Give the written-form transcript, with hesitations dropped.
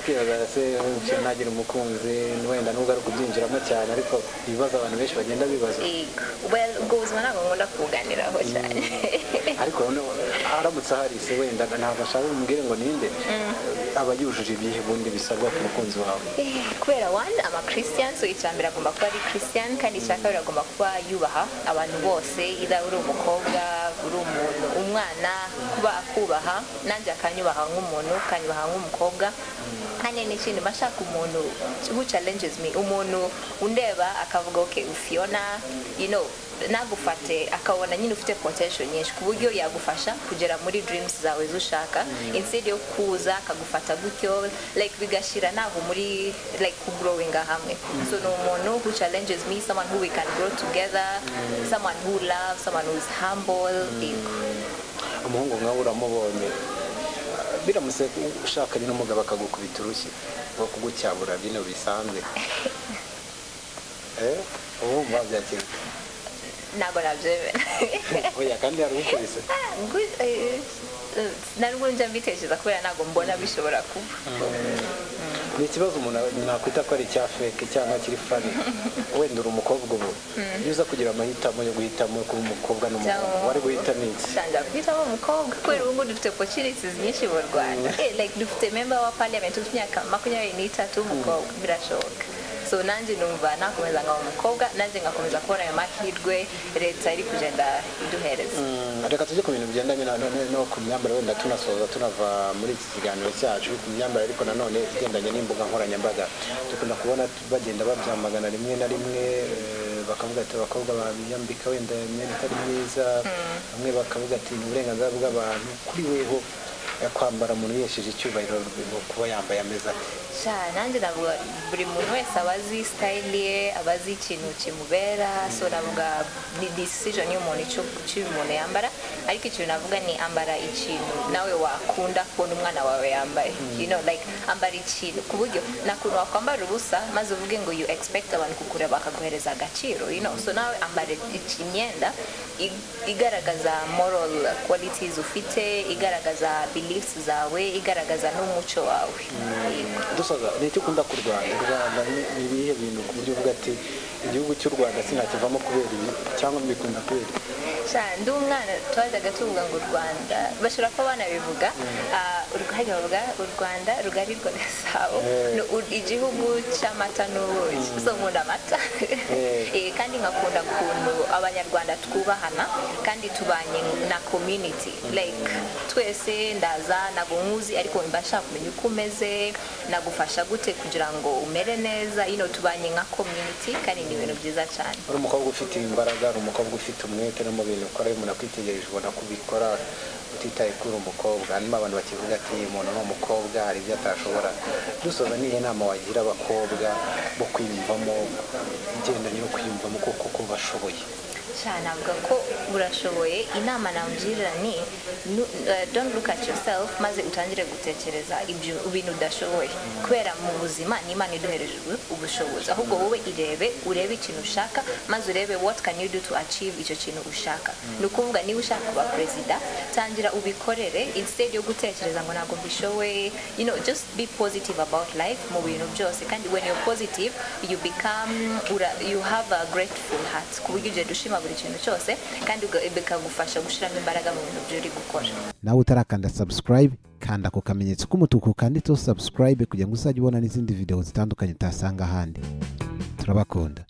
nakibaza se nagira umukunzi wenda nubwo ari kubyinjiramo cyane ariko ibibazo abantu benshi bagenda bibaza well ubwo buzima ntabwo nkunda kubuganiraho cyane ariko aramutse hari se wenda ntabwo ashaka umubwire ngo ninde aba yujuje ibihe bundi bisabwa ku mukunzi wawe kubera one ama Christian so icyambere agomba kuba ari Christian kandi icyakabiri agomba kuba yubaha abantu bose ida uri umukobwa uri umuntu umwana kuba akubaha nanjye akanyubaha nk'umuntu kanyubaha nk'umukobwa kandi n'ikindi bashaka umuntu who challenges me umuntu undeba akavuga okay Fiona you know nagufate akabona nyine ufite potential nyinshi ku buryo yagufasha kugera muri dreams zawe zushaka instead yo kuza akagufata gutyo like bigashira naho muri like growing hamwe so no umuntu who challenges me someone who we can grow together someone who loves someone who is humble umuhungu nkawe uramubonye biramutse ushakanye n'umugabo akagukubita urushyi ngo kugucyabura bino bisanzwe ubu mwabyakira ntabwo nabyemera oya kandi yarugukubise ntabwo njya mbitekereza kubera ntabwo mbona bishobora kuba ni ikibazo umuntu nakwita ko ari icya feke cyangwa kiri fani wenda uri umukobwa ubu iyo uza kugira amahitamo yo guhitamo kuba umukobwa n'umuhungu wari guhitamo iki nshaka guhitamo umukobwa kubera ubu ngubu dufite opportunities nyinshi mu Rwanda like dufite member wa parliament ufite imyaka 23 w'umukobwa birashoboka so nanjye numva nakomeza ngo umukobwa nanjye ngakomeza kubona ayo mahirwe leta iri kugenda iduhereza reka tujye ku bintu bigendanye no ku myambaro wenda tunasoza tunava muri iki kiganiro cyacu ku myambaro ariko nanone igendanye n'imbuga nkoranyambaga dukunda kubona bagenda babyamagana rimwe na rimwe bakavuga ati abakobwa babiyambika wenda imyenda itari myiza bamwe bakavuga ati ni uburenganzira bw'abantu kuri weho kwambara umuntu yesheje icyubahiro kuba yambaye ameza nanjye navuga buri muntu wese abazi style ye abazi ikintu kimubera so navuga ni decision y'umuntu icyo umuntu yambara ariko ikintu navuga ni ambara ikintu nawe wakunda kubona umwana wawe yambaye you know like ambara ikintu ku buryo nakuntu wakwambara ubusa maze uvuge ngo you expect abantu kukureba bakaguhereza agaciro you know so nawe ambara imyenda igaragaza moral qualities ufite igaragaza beliefs zawe igaragaza n'umuco wawe dusoza ni icyo ukunda ku Rwanda ni ibihe bintu ku buryo uvuga ati igihugu cy'u Rwanda sinakivamo kubera ibi cyangwa mbikunda kubera ndi umwana twajyaga tuvuga ngo u Rwanda bashobora kuba banabivuga bavuga u Rwanda rugari rwa Gasabo igihugu cy'amata n'ubuki so nkunda amata kandi nkakunda ukuntu abanyarwanda twubahana kandi tubanye na community like twese ndaza ntabwo nkuzi ariko mbashaka kumenya uko umeze nagufasha gute kugira ngo umere neza tubanye nka community kandi ni ibintu byiza cyane uri umukobwa ufite imbaraga uri umukobwa ufite umwete no mu bintu ukora iyo umuntu akwitegereje ubona ko ubikora utitaye kuri umukobwa hanyuma abantu bakivuga ati umuntu ni umukobwa hari ibyo atashobora dusoza nihe nama wagira abakobwa bo kwiyumvamo igendanye no kwiyumvamo kuko bashoboye cyane avuga ko urashoboye inama namugira ni don't look at yourself maze utangire gutekereza ibintu udashoboye kubera mu buzima n'Imana iduhereje ubushobozi ahubwo wowe urebe ikintu ushaka maze urebe what can you do to achieve icyo kintu ushaka ni ukuvuga niba ushaka kuba perezida tangira ubikorere instead yo gutekereza ngo ntabwo mbishoboye just be positive about life mu bintu byose kandi when you're positive you have a grateful heart ku buryo ugenda ushima buri kintu cyose kandi bikagufasha gushyiramo imbaraga mu bintu byo uri gukora nawe utarakanda subscribe kanda ku kamenyetso k'umutuku kanditseho subscribe kugira ngo uzajye ubona n'izindi video zitandukanye utasanga ahandi turabakunda